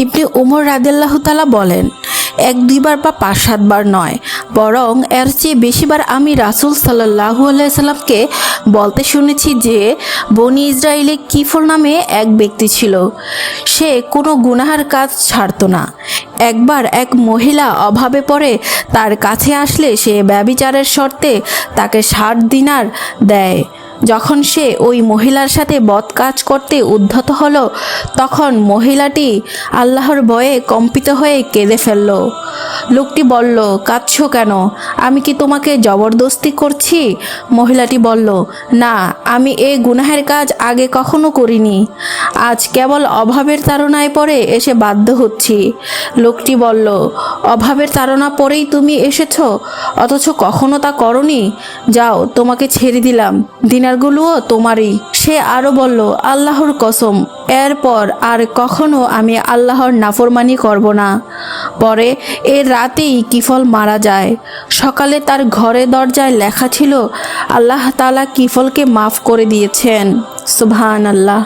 ইবনে উমর রাদিয়াল্লাহু তাআলা বলেন, এক দুইবার বা ৫-৭ বার নয়, বরং এর চেয়ে বেশিবার আমি রাসূল সাল্লাল্লাহু আলাইহি সাল্লামকে বলতে শুনেছি যে বনি ইসরাইলে কিফল নামে এক ব্যক্তি ছিল। সে কোনো গুনাহের কাজ ছাড়তো না। একবার এক মহিলা অভাবে পড়ে তার কাছে আসলে সে ব্যভিচারের শর্তে তাকে ৬০ দিনার দেয়। যখন সে ওই মহিলার সাথে বদ কাজ করতে উদ্ধত হলো, তখন মহিলাটি আল্লাহর ভয়ে কম্পিত হয়ে কেঁদে ফেলল। লোকটি বলল, কাঁদছো কেন? আমি কি তোমাকে জবরদস্তি করছি? মহিলাটি বলল, না, আমি এই গুনাহের কাজ আগে কখনো করিনি। আজ কেবল অভাবের তাড়নায় পড়ে এসে বাধ্য হচ্ছি। লোকটি বলল, অভাবের তাড়না পড়েই তুমি এসেছো, অথচ কখনো তা করনি? যাও, তোমাকে ছেড়ে দিলাম, দিনারগুলোও তোমারই। সে আরও বলল, আল্লাহর কসম, এরপর আর কখনো আমি আল্লাহর নাফরমানি করব না। পরে এর রাতেই কিফল মারা যায়। সকালে তার ঘরে দরজায় লেখা ছিল, আল্লাহ তাআলা কিফলকে মাফ করে দিয়েছেন। সুবহানাল্লাহ।